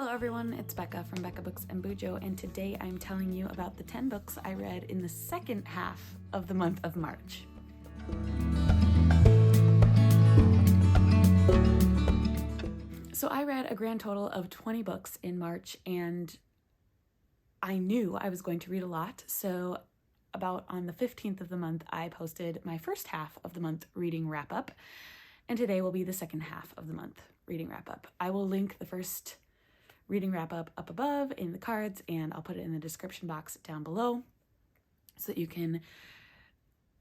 Hello everyone, it's Becca from Becca Books and Bujo, and today I'm telling you about the 10 books I read in the second half of the month of March. So I read a grand total of 20 books in March, and I knew I was going to read a lot, so about on the 15th of the month, I posted my first half of the month reading wrap-up, and today will be the second half of the month reading wrap-up. I will link the first reading wrap-up up above in the cards, and I'll put it in the description box down below so that you can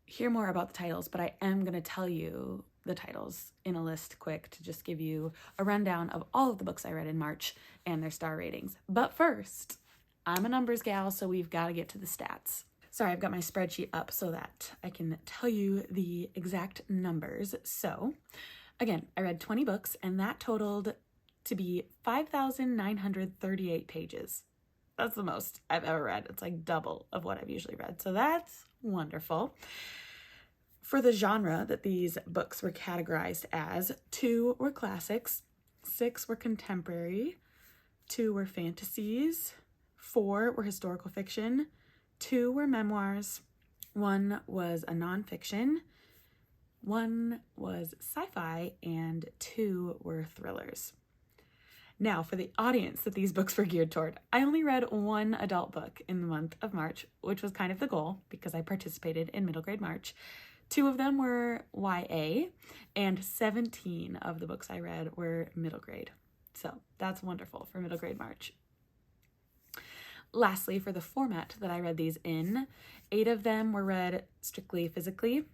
hear more about the titles, but I am going to tell you the titles in a list quick to just give you a rundown of all of the books I read in March and their star ratings. But first, I'm a numbers gal, so we've got to get to the stats. Sorry, I've got my spreadsheet up so that I can tell you the exact numbers. So, again, I read 20 books, and that totaled to be 5,938 pages. That's the most I've ever read. It's like double of what I've usually read. So that's wonderful. For the genre that these books were categorized as, 2 were classics, 6 were contemporary, 2 were fantasies, 4 were historical fiction, 2 were memoirs, 1 was a nonfiction, 1 was sci-fi, and 2 were thrillers. Now, for the audience that these books were geared toward, I only read 1 adult book in the month of March, which was kind of the goal because I participated in middle grade March. 2 of them were YA, and 17 of the books I read were middle grade. So that's wonderful for middle grade March. Lastly, for the format that I read these in, 8 of them were read strictly physically,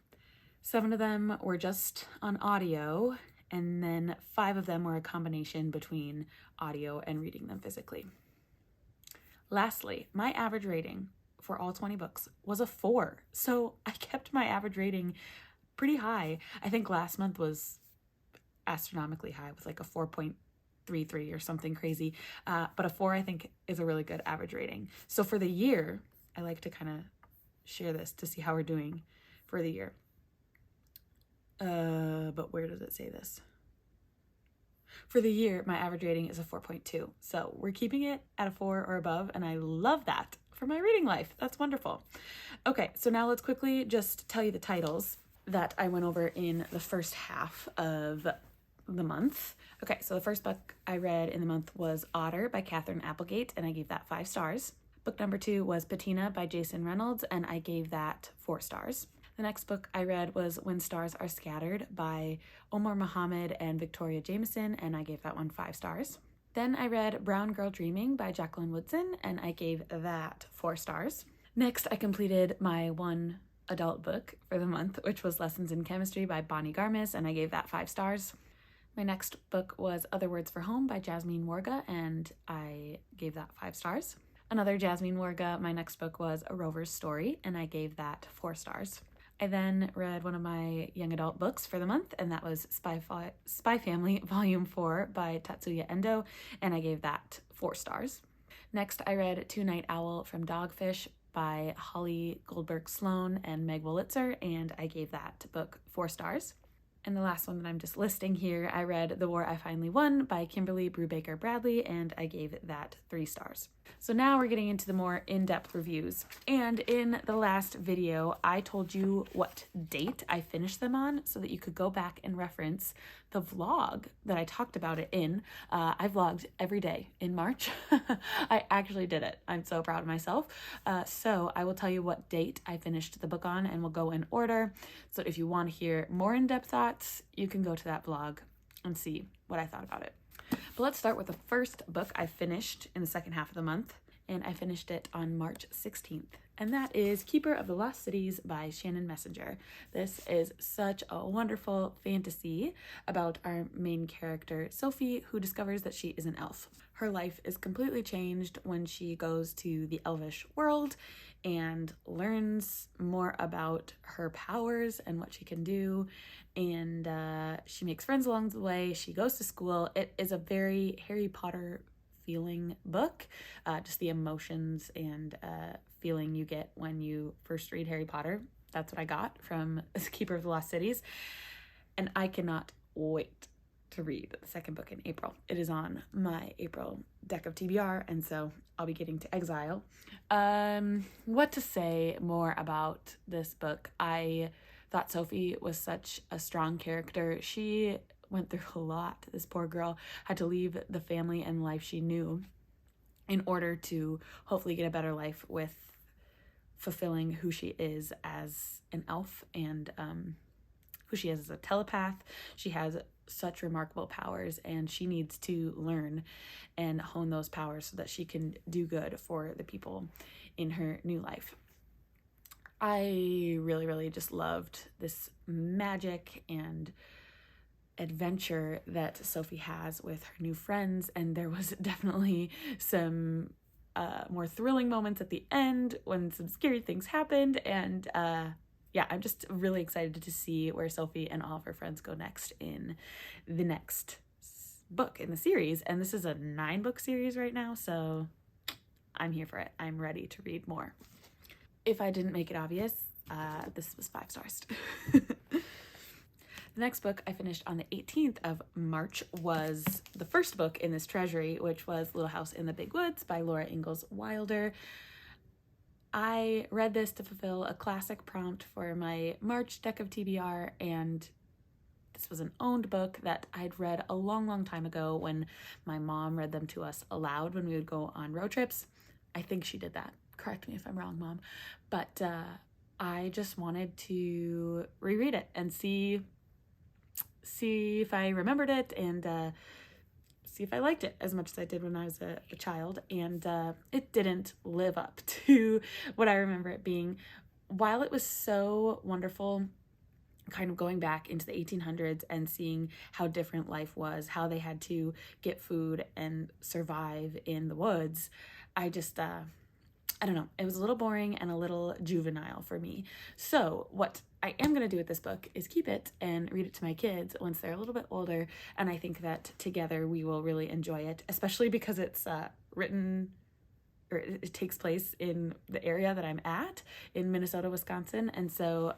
7 of them were just on audio, and then 5 of them were a combination between audio and reading them physically. Lastly, my average rating for all 20 books was a 4. So I kept my average rating pretty high. I think last month was astronomically high with like a 4.33 or something crazy. But a 4 I think is a really good average rating. So for the year, I like to kind of share this to see how we're doing for the year. But where does it say this? For the year, my average rating is a 4.2. So we're keeping it at a 4 or above, and I love that for my reading life. That's wonderful. Okay, so now let's quickly just tell you the titles that I went over in the first half of the month. Okay, so the first book I read in the month was Otter by Katherine Applegate, and I gave that 5 stars. Book number 2 was Patina by Jason Reynolds, and I gave that 4 stars. The next book I read was When Stars Are Scattered by Omar Muhammad and Victoria Jameson, and I gave that one 5 stars. Then I read Brown Girl Dreaming by Jacqueline Woodson, and I gave that 4 stars. Next, I completed my 1 adult book for the month, which was Lessons in Chemistry by Bonnie Garmis, and I gave that 5 stars. My next book was Other Words for Home by Jasmine Warga, and I gave that 5 stars. Another Jasmine Warga, my next book was A Rover's Story, and I gave that 4 stars. I then read one of my young adult books for the month, and that was Spy Family Volume 4 by Tatsuya Endo, and I gave that 4 stars. Next, I read Two Night Owl from Dogfish by Holly Goldberg Sloan and Meg Wolitzer, and I gave that book 4 stars. And the last one that I'm just listing here, I read The War I Finally Won by Kimberly Brubaker Bradley, and I gave that 3 stars. So now we're getting into the more in-depth reviews. And in the last video, I told you what date I finished them on so that you could go back and reference the vlog that I talked about it in. I vlogged every day in March. I actually did it. I'm so proud of myself. So I will tell you what date I finished the book on, and we'll go in order. So if you want to hear more in-depth thoughts, you can go to that vlog and see what I thought about it. But let's start with the first book I finished in the second half of the month, and I finished it on March 16th. And that is Keeper of the Lost Cities by Shannon Messenger. This is such a wonderful fantasy about our main character, Sophie, who discovers that she is an elf. Her life is completely changed when she goes to the elvish world and learns more about her powers and what she can do. And she makes friends along the way. She goes to school. It is a very Harry Potter feeling book, just the emotions and feeling you get when you first read Harry Potter. That's what I got from Keeper of the Lost Cities, and I cannot wait to read the second book in April. It is on my April deck of TBR, and so I'll be getting to Exile. What to say more about this book? I thought Sophie was such a strong character. She went through a lot. This poor girl had to leave the family and life she knew in order to hopefully get a better life with fulfilling who she is as an elf and who she is as a telepath. She has such remarkable powers, and she needs to learn and hone those powers so that she can do good for the people in her new life. I really, really just loved this magic and adventure that Sophie has with her new friends, and there was definitely some more thrilling moments at the end when some scary things happened, and yeah, I'm just really excited to see where Sophie and all of her friends go next in the next book in the series. And this is a 9-book series right now, so I'm here for it. I'm ready to read more. If I didn't make it obvious, this was 5 stars. The next book I finished on the 18th of March was the first book in this treasury, which was Little House in the Big Woods by Laura Ingalls Wilder. I read this to fulfill a classic prompt for my March deck of TBR, and this was an owned book that I'd read a long, long time ago when my mom read them to us aloud when we would go on road trips. I think she did that. Correct me if I'm wrong, Mom. But I just wanted to reread it and see if I remembered it, and see if I liked it as much as I did when I was a child. And it didn't live up to what I remember it being. While it was so wonderful, kind of going back into the 1800s and seeing how different life was, how they had to get food and survive in the woods, I just, I don't know, it was a little boring and a little juvenile for me. So what I am going to do with this book is keep it and read it to my kids once they're a little bit older, and I think that together we will really enjoy it, especially because it's written, or it takes place in the area that I'm at in Minnesota, Wisconsin, and so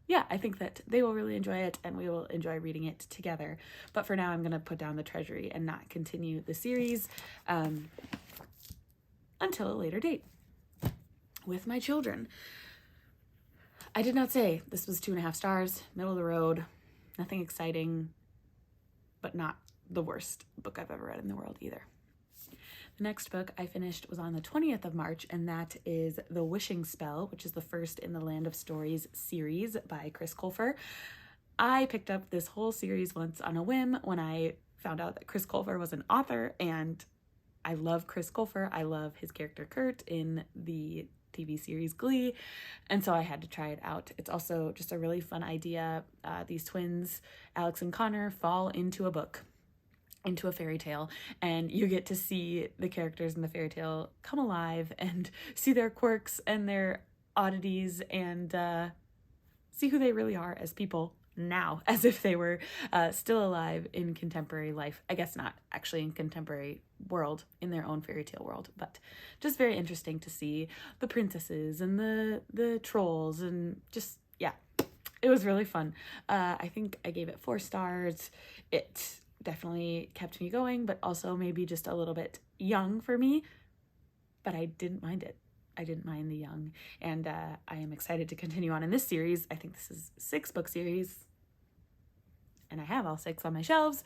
yeah, I think that they will really enjoy it and we will enjoy reading it together. But for now, I'm going to put down the treasury and not continue the series until a later date with my children. I did not say this was 2.5 stars, middle of the road, nothing exciting, but not the worst book I've ever read in the world either. The next book I finished was on the 20th of March, and that is The Wishing Spell, which is the first in the Land of Stories series by Chris Colfer. I picked up this whole series once on a whim when I found out that Chris Colfer was an author, and I love Chris Colfer. I love his character Kurt in the TV series Glee, and so I had to try it out. It's also just a really fun idea. These twins, Alex and Connor, fall into a book, into a fairy tale, and you get to see the characters in the fairy tale come alive and see their quirks and their oddities and see who they really are as people now, as if they were still alive in contemporary life. I guess not actually in contemporary world, in their own fairy tale world, but just very interesting to see the princesses and the trolls, and just, yeah, it was really fun. I think I gave it 4 stars. It definitely kept me going, but also maybe just a little bit young for me, but I didn't mind it. I didn't mind the young, and I am excited to continue on in this series. I think this is a 6-book series, and I have all 6 on my shelves,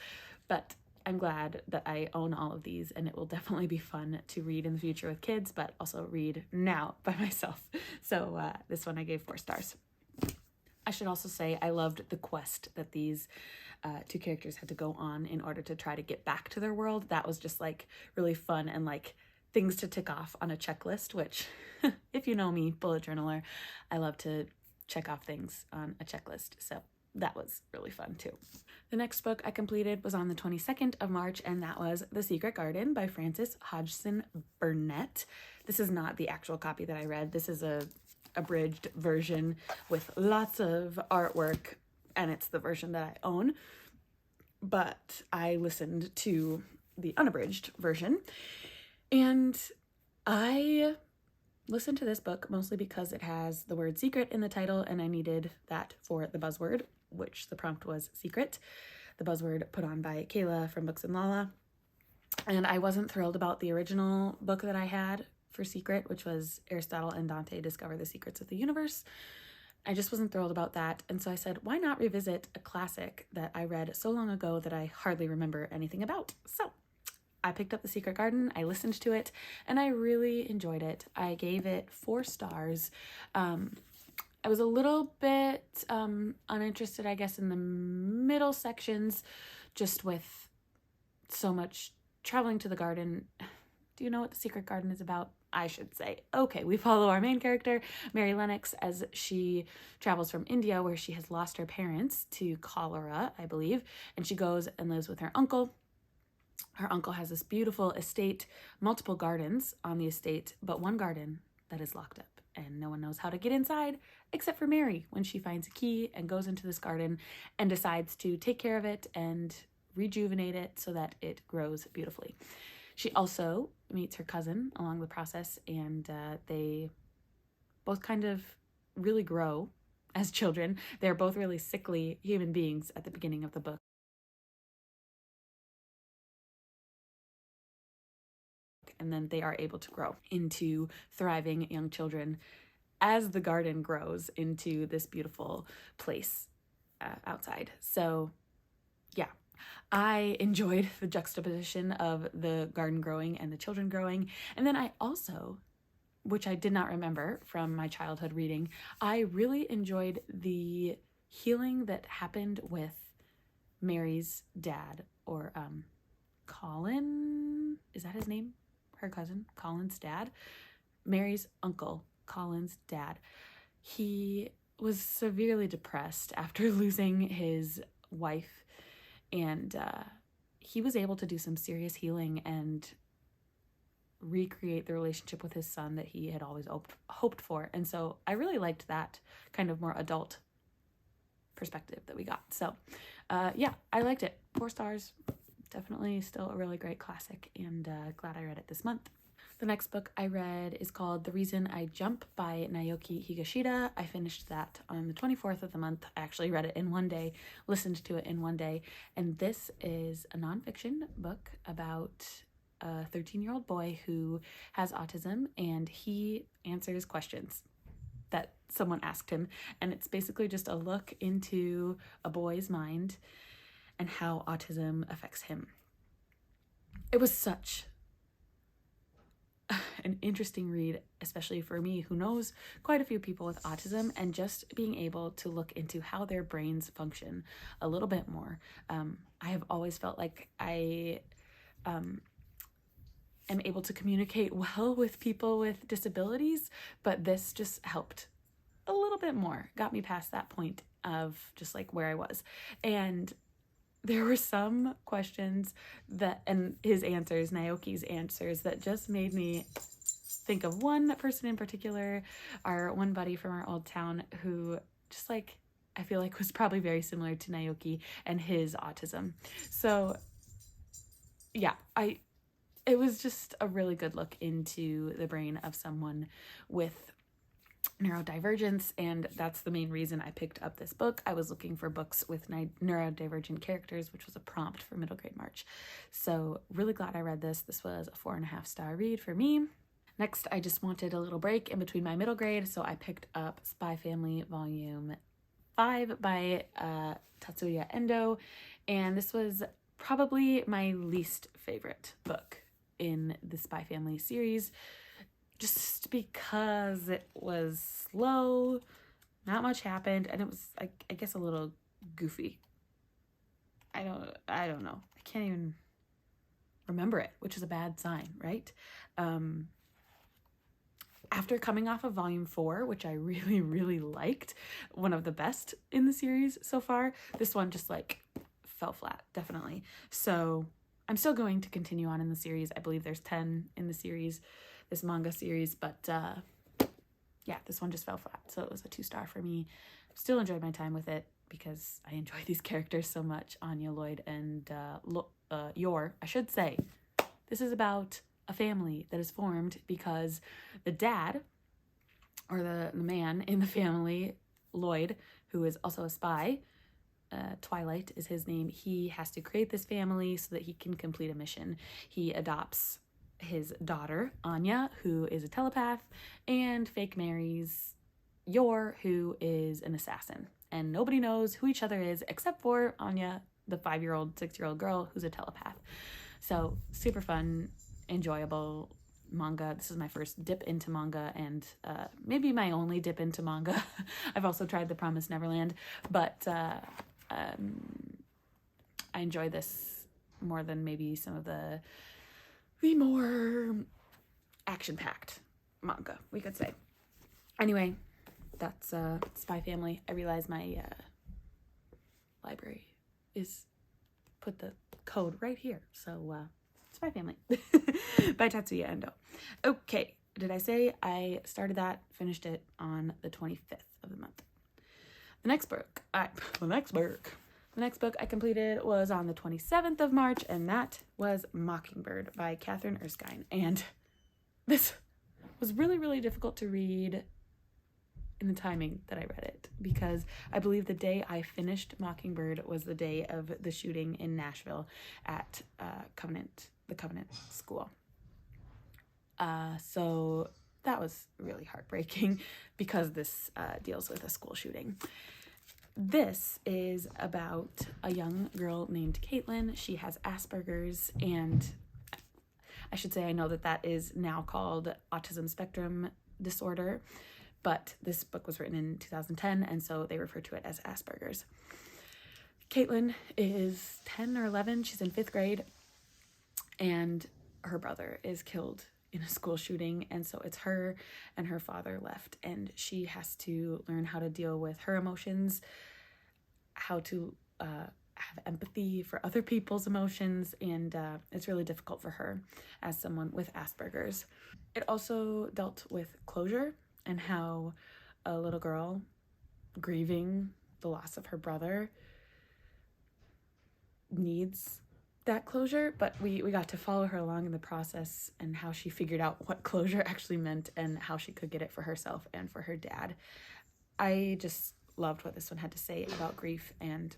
but I'm glad that I own all of these, and it will definitely be fun to read in the future with kids, but also read now by myself. So this one I gave 4 stars. I should also say I loved the quest that these 2 characters had to go on in order to try to get back to their world. That was just like really fun and like things to tick off on a checklist, which if you know me, bullet journaler, I love to check off things on a checklist. So that was really fun too. The next book I completed was on the 22nd of March, and that was The Secret Garden by Frances Hodgson Burnett. This is not the actual copy that I read. This is a abridged version with lots of artwork, and it's the version that I own. But I listened to the unabridged version, and I listened to this book mostly because it has the word secret in the title, and I needed that for the buzzword, which the prompt was secret, the buzzword put on by Kayla from Books and Lala. And I wasn't thrilled about the original book that I had for Secret, which was Aristotle and Dante Discover the Secrets of the Universe. I just wasn't thrilled about that. And so I said, why not revisit a classic that I read so long ago that I hardly remember anything about? So I picked up The Secret Garden, I listened to it, and I really enjoyed it. I gave it 4 stars. I was a little bit uninterested, I guess, in the middle sections, just with so much traveling to the garden. Do you know what The Secret Garden is about? I should say. Okay, we follow our main character, Mary Lennox, as she travels from India, where she has lost her parents to cholera, I believe, and she goes and lives with her uncle. Her uncle has this beautiful estate, multiple gardens on the estate, but one garden that is locked up, and no one knows how to get inside except for Mary when she finds a key and goes into this garden and decides to take care of it and rejuvenate it so that it grows beautifully. She also meets her cousin along the process, and they both kind of really grow as children. They're both really sickly human beings at the beginning of the book. And then they are able to grow into thriving young children as the garden grows into this beautiful place outside. So, yeah, I enjoyed the juxtaposition of the garden growing and the children growing. And then I also, which I did not remember from my childhood reading, I really enjoyed the healing that happened with Mary's dad, or Colin, is that his name? Her cousin, Colin's dad, Mary's uncle, Colin's dad. He was severely depressed after losing his wife, and he was able to do some serious healing and recreate the relationship with his son that he had always hoped for. And so I really liked that kind of more adult perspective that we got. So yeah, I liked it. 4 stars. Definitely still a really great classic, and glad I read it this month. The next book I read is called The Reason I Jump by Naoki Higashida. I finished that on the 24th of the month. I actually read it in one day, listened to it in one day, and this is a nonfiction book about a 13-year-old boy who has autism, and he answers questions that someone asked him, and it's basically just a look into a boy's mind and how autism affects him. It was such an interesting read, especially for me, who knows quite a few people with autism, and just being able to look into how their brains function a little bit more. I have always felt like I am able to communicate well with people with disabilities, but this just helped a little bit more, got me past that point of just like where I was. And there were some questions that, and his answers, Naoki's answers, that just made me think of one person in particular, our one buddy from our old town, who just like, I feel like was probably very similar to Naoki and his autism. So yeah, it was just a really good look into the brain of someone with neurodivergence, and that's the main reason I picked up this book. I was looking for books with neurodivergent characters, which was a prompt for middle grade March. So really glad I read this. This was a 4.5 star read for me. Next, I just wanted a little break in between my middle grade, so I picked up Spy Family Volume 5 by Tatsuya Endo, and this was probably my least favorite book in the Spy Family series, just because it was slow, not much happened, and it was, I guess, a little goofy. I don't know. I can't even remember it, which is a bad sign, right? After coming off of Volume 4, which I really, really liked, one of the best in the series so far, this one just like fell flat, definitely. So I'm still going to continue on in the series. I believe there's 10 in the series, this manga series, but yeah, this one just fell flat. So it was a 2 star for me. Still enjoyed my time with it because I enjoy these characters so much, Anya, Lloyd, and Yor. I should say, this is about a family that is formed because the dad, or the man in the family, Lloyd, who is also a spy, Twilight is his name. He has to create this family so that he can complete a mission. He adopts his daughter, Anya, who is a telepath, and fake marries Yor, who is an assassin. And nobody knows who each other is except for Anya, the 5-year-old, 6-year-old girl who's a telepath. So super fun, enjoyable manga. This is my first dip into manga, and maybe my only dip into manga. I've also tried The Promised Neverland, but I enjoy this more than maybe some of the more action-packed manga, we could say. Anyway, that's Spy Family. I realize my library is put the code right here, so Spy Family by Tatsuya Endo. Okay, did I say I started that, finished it on the 25th of the month. The next book I completed was on the 27th of March, and that was Mockingbird by Catherine Erskine. And this was really, really difficult to read in the timing that I read it, because I believe the day I finished Mockingbird was the day of the shooting in Nashville at the Covenant School. So that was really heartbreaking because this deals with a school shooting. This is about a young girl named Caitlin. She has Asperger's, and I should say I know that is now called autism spectrum disorder, but this book was written in 2010, and so they refer to it as Asperger's. Caitlin is 10 or 11. She's in 5th grade, and her brother is killed in a school shooting, and so it's her and her father left, and she has to learn how to deal with her emotions, how to have empathy for other people's emotions, and it's really difficult for her as someone with Asperger's. It also dealt with closure and how a little girl grieving the loss of her brother needs that closure, but we got to follow her along in the process and how she figured out what closure actually meant and how she could get it for herself and for her dad. I just loved what this one had to say about grief and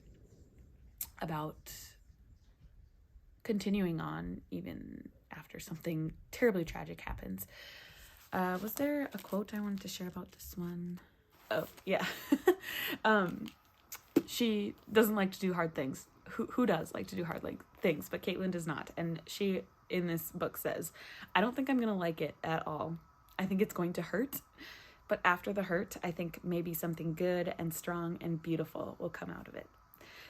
about continuing on even after something terribly tragic happens. Was there a quote I wanted to share about this one? Oh, yeah. She doesn't like to do hard things. Who does like to do hard things? But Caitlin does not. And she, in this book, says, I don't think I'm going to like it at all. I think it's going to hurt. But after the hurt, I think maybe something good and strong and beautiful will come out of it.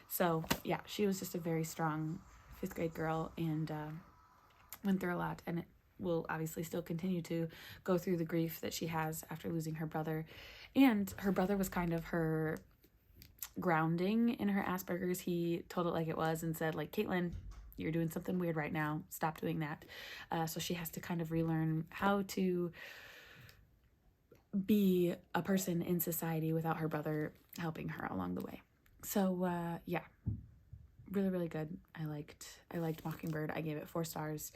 So, yeah, she was just a very strong 5th grade girl and went through a lot. And it will obviously still continue to go through the grief that she has after losing her brother. And her brother was kind of her grounding in her Asperger's. He told it like it was and said, like, Caitlin, you're doing something weird right now. Stop doing that. So she has to kind of relearn how to be a person in society without her brother helping her along the way. So yeah, really, really good. I liked Mockingbird. I gave it 4 stars.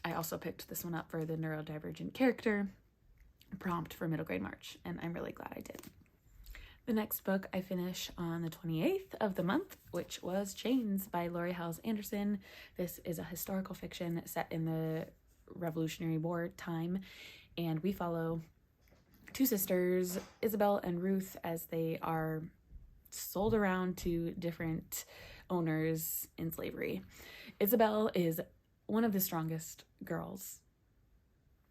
I also picked this one up for the neurodivergent character prompt for middle grade March, and I'm really glad I did. The next book I finish on the 28th of the month, which was Chains by Laurie Halse Anderson. This is a historical fiction set in the Revolutionary War time, and we follow 2 sisters, Isabel and Ruth, as they are sold around to different owners in slavery. Isabel is one of the strongest girls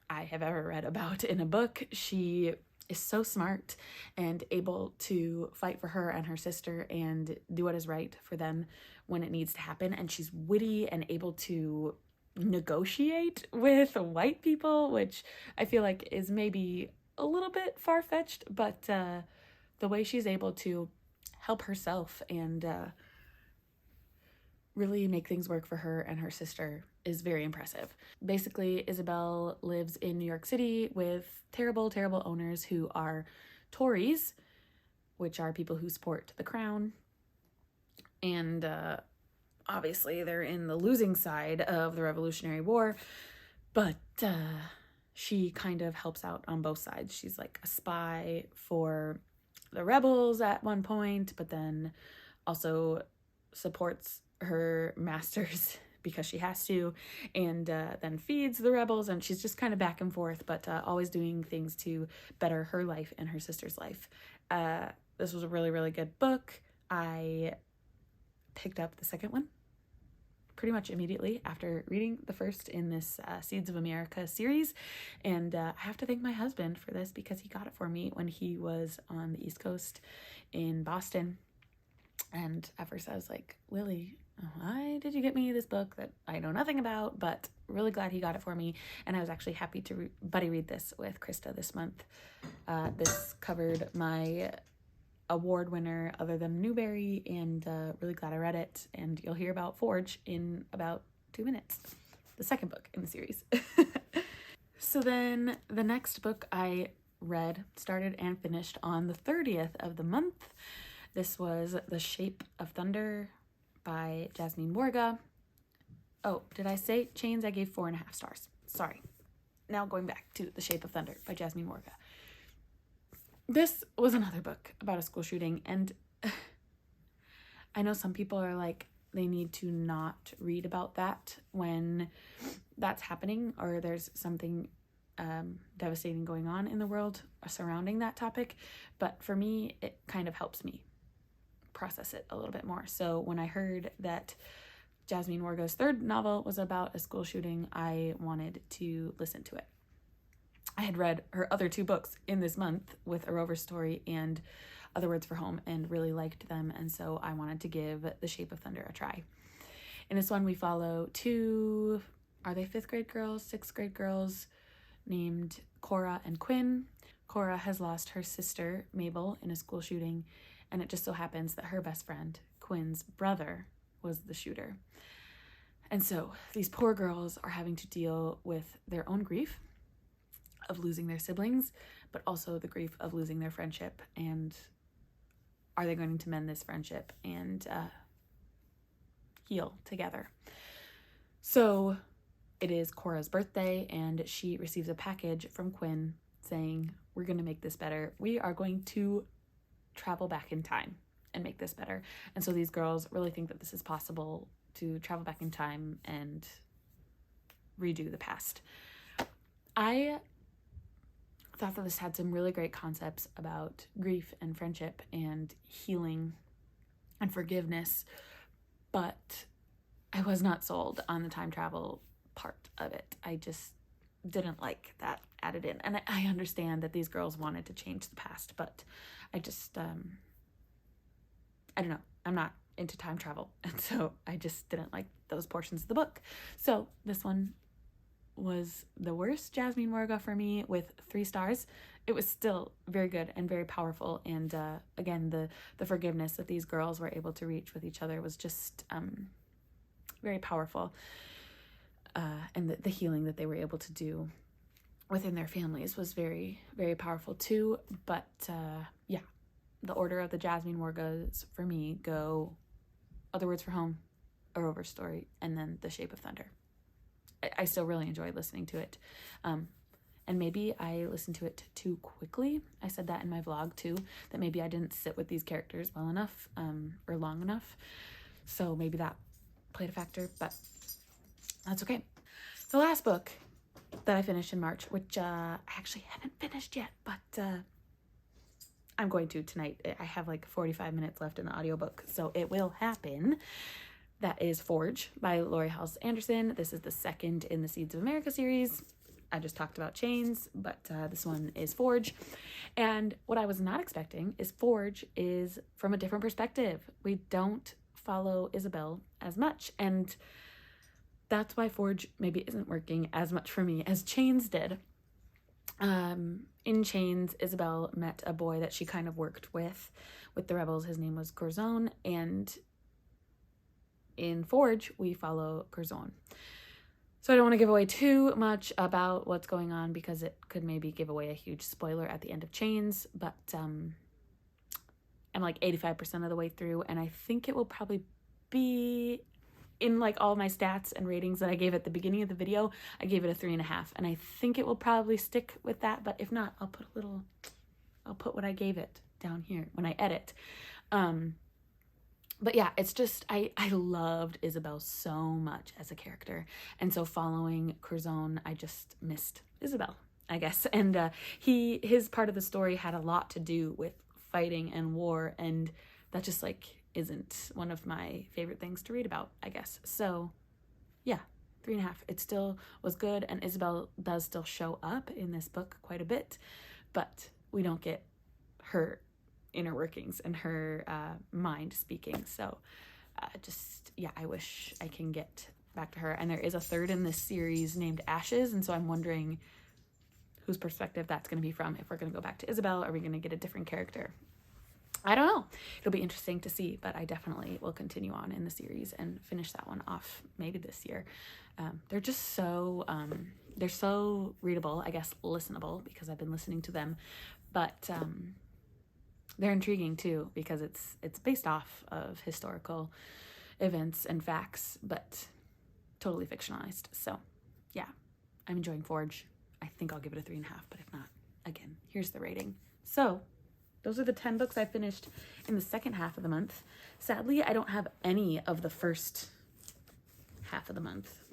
I have ever read about in a book. She is so smart and able to fight for her and her sister and do what is right for them when it needs to happen. And she's witty and able to negotiate with white people, which I feel like is maybe a little bit far-fetched, but the way she's able to help herself and really make things work for her and her sister is very impressive. Basically, Isabel lives in New York City with terrible, terrible owners who are Tories, which are people who support the crown. And obviously, they're in the losing side of the Revolutionary War, but she kind of helps out on both sides. She's like a spy for the rebels at one point, but then also supports her masters because she has to, and then feeds the rebels, and she's just kind of back and forth, but always doing things to better her life and her sister's life. This was a really, really good book. I picked up the second one pretty much immediately after reading the first in this Seeds of America series, and I have to thank my husband for this because he got it for me when he was on the East Coast in Boston. And at first I was like, Willie, why did you get me this book that I know nothing about? But really glad he got it for me, and I was actually happy to buddy read this with Krista this month. This covered my award winner other than Newbery, and really glad I read it. And you'll hear about Forge in about 2 minutes, the second book in the series. So then the next book I read, started and finished on the 30th of the month. This was The Shape of Thunder by Jasmine Morga. Oh, did I say Chains? I gave 4.5 stars. Sorry. Now going back to The Shape of Thunder by Jasmine Morga. This was another book about a school shooting, and I know some people are like, they need to not read about that when that's happening or there's something devastating going on in the world surrounding that topic. But for me, it kind of helps me process it a little bit more. So when I heard that Jasmine Morga's third novel was about a school shooting, I wanted to listen to it. I had read her other 2 books in this month with A Rover Story and Other Words for Home and really liked them, and so I wanted to give The Shape of Thunder a try. In this one we follow 2, are they 5th grade girls, 6th grade girls, named Cora and Quinn. Cora has lost her sister Mabel in a school shooting, and it just so happens that her best friend, Quinn's brother, was the shooter. And so these poor girls are having to deal with their own grief of losing their siblings, but also the grief of losing their friendship, and are they going to mend this friendship and heal together? So it is Cora's birthday, and she receives a package from Quinn saying, we're going to make this better. We are going to travel back in time and make this better. And so these girls really think that this is possible, to travel back in time and redo the past. I thought that this had some really great concepts about grief and friendship and healing and forgiveness, but I was not sold on the time travel part of it. I just didn't like that added in. And I understand that these girls wanted to change the past, but I just, I don't know. I'm not into time travel, and so I just didn't like those portions of the book. So this one was the worst Jasmine Morga for me with 3 stars. It was still very good and very powerful, and again, the forgiveness that these girls were able to reach with each other was just very powerful, and the healing that they were able to do within their families was very, very powerful too. But yeah, the order of the Jasmine Morgas for me go Other Words for Home, A Rover Story, and then The Shape of Thunder. I still really enjoyed listening to it. And maybe I listened to it too quickly. I said that in my vlog too, that maybe I didn't sit with these characters well enough or long enough. So maybe that played a factor, but that's okay. The last book that I finished in March, which I actually haven't finished yet, but I'm going to tonight. I have like 45 minutes left in the audiobook, so it will happen. That is Forge by Lori Halse Anderson. This is the second in the Seeds of America series. I just talked about Chains, but this one is Forge. And what I was not expecting is Forge is from a different perspective. We don't follow Isabel as much, and that's why Forge maybe isn't working as much for me as Chains did. In Chains, Isabel met a boy that she kind of worked with the rebels. His name was Corzone, and in Forge, we follow Corzone. So I don't want to give away too much about what's going on because it could maybe give away a huge spoiler at the end of Chains, but I'm like 85% of the way through, and I think it will probably be in like all my stats and ratings that I gave at the beginning of the video. I gave it a 3.5, and I think it will probably stick with that, but if not, I'll put what I gave it down here when I edit. But yeah, it's just, I loved Isabel so much as a character. And so following Curzon, I just missed Isabel, I guess. And his part of the story had a lot to do with fighting and war, and that just like isn't one of my favorite things to read about, I guess. So yeah, 3.5. It still was good, and Isabel does still show up in this book quite a bit, but we don't get her inner workings and her mind speaking. So I wish I can get back to her. And there is a third in this series named Ashes, and so I'm wondering whose perspective that's going to be from. If we're going to go back to Isabel, are we going to get a different character? I don't know. It'll be interesting to see, but I definitely will continue on in the series and finish that one off maybe this year. They're just so they're so readable, I guess listenable, because I've been listening to them, but they're intriguing too, because it's based off of historical events and facts, but totally fictionalized. So yeah, I'm enjoying Forge. I think I'll give it a 3.5, but if not, again, here's the rating. So those are the 10 books I finished in the second half of the month. Sadly, I don't have any of the first half of the month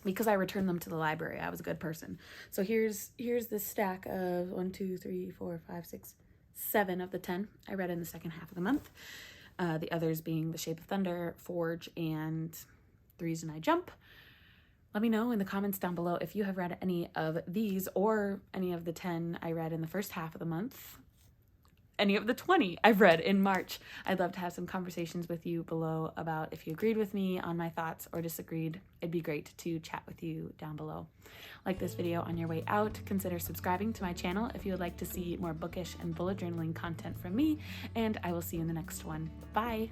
because I returned them to the library. I was a good person. So here's this stack of 7 of the 10 I read in the second half of the month. The others being The Shape of Thunder, Forge, and The Reason I Jump. Let me know in the comments down below if you have read any of these or any of the 10 I read in the first half of the month. Any of the 20 I've read in March. I'd love to have some conversations with you below about if you agreed with me on my thoughts or disagreed. It'd be great to chat with you down below. Like this video on your way out. Consider subscribing to my channel if you would like to see more bookish and bullet journaling content from me, and I will see you in the next one. Bye!